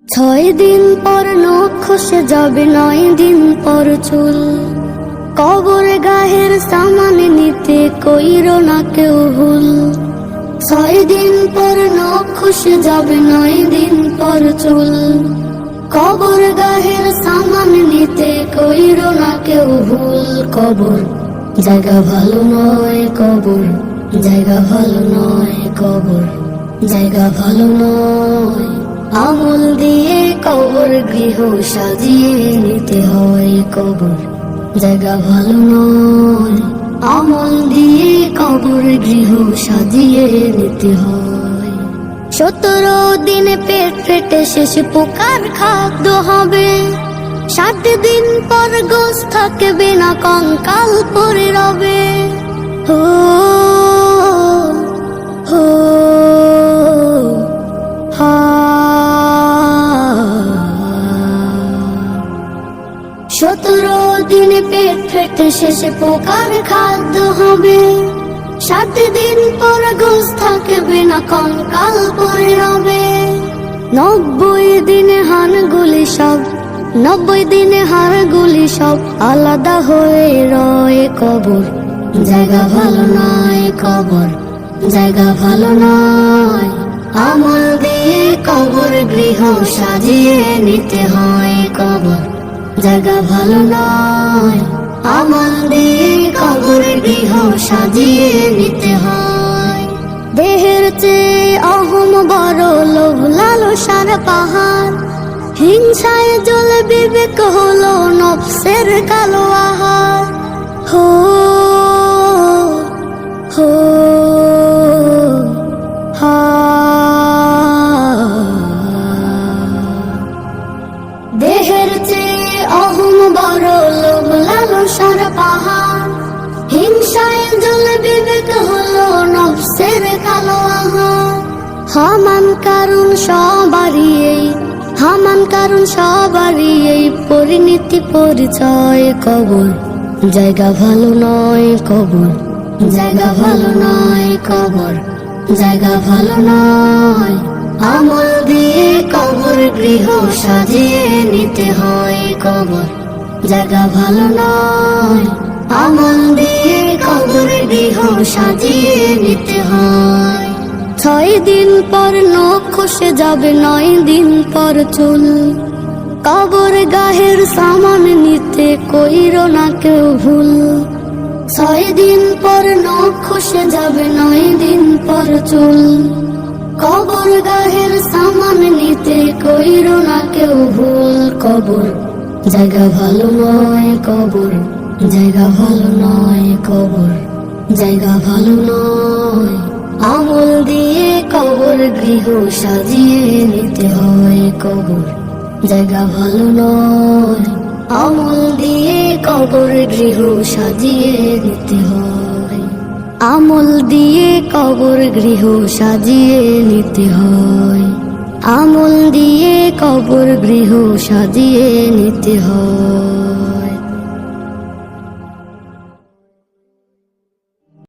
6 দিন পর নখ খসে যাবে, 9 দিন পর চুল। কবর গাহের সামান নিতে কইরো না কেউ ভুল। 6 দিন পর নখ খসে যাবে, 9 দিন পর চুল। কবর গাহের সামান নিতে কইরো না কেউ ভুল। কবর জায়গা ভালো নয়, কবর জায়গা ভালো নয়, কবর জায়গা ভালো নয়। আমল দিয়ে কবর গৃহ সাজিয়ে নিতে হয়, কবর জায়গা ভালো নয়। আমল দিয়ে কবর গৃহ সাজিয়ে নিতে হয়। 17 দিনে পেট ফেটে শেষ পোকার খাদ্য হবে। 7 দিন পর গোশ থাকবে না, কঙ্কাল পরে রবে। হো হো হা 17 দিনে পেট ফেটে শেষে পোকার খাদ্য হবে। 7 দিন পর গোশ থাকবে না, কঙ্কাল পরে রবে। 90 দিনে হাড়গুলি সব, 90 দিনে হাড়গুলি সব আলাদা হয়ে রয়ে। কবর জায়গা ভালো নয়, কবর জায়গা ভালো নয়। আমল দিয়ে কবর গৃহ সাজিয়ে নিতে হয়, কবর জায়গা ভালো নয়। আমল দিয়ে কবর গৃহ সাজিয়ে নিতে হয়। দেহের চেয়ে অহম বড়, লোভ লালসার পাহাড়। হিংসায় জ্বলে বিবেক হলো নফসের কালো আহার। হো হো হা দেহের চেয়ে অহম বড়, লোভ লালসার পাহাড়। হিংসায় জ্বলে বিবেক হলো নফসের কালো আহার। হামান কারণ সবারই এই, হামান কারণ সবারই এই পরিণতি পরিচয়। কবর জায়গা ভালো নয়, কবর জায়গা ভালো নয়, কবর জায়গা ভালো নয়। আমল দিয়ে কবর গৃহ সাজিয়ে নিতে হয়, কবর জায়গা ভালো নয়। আমল দিয়ে কবর গৃহ সাজিয়ে নিতে হয়। 6 দিন পর নখ খসে যাবে, 9 দিন পর চুল। কবর গাহের সামান নিতে কইরো না কেউ ভুল। 6 দিন পর নখ খসে যাবে, 9 দিন পর চুল। কবর গাহের সামান নিতে কইরো না কেউ ভুল। কবর জায়গা ভালো নয়, কবর জায়গা ভালো নয়, কবর জায়গা ভালো নয়। আমল দিয়ে কবর গৃহ সাজিয়ে নিতে হয়, কবর জায়গা ভালো নয়। আমল দিয়ে কবর গৃহ সাজিয়ে নিতে হয়। আমল দিয়ে কবর গৃহ সাজিয়ে নিতে হয়। আমল দিয়ে কবর গৃহ সাজিয়ে নিতে হয়।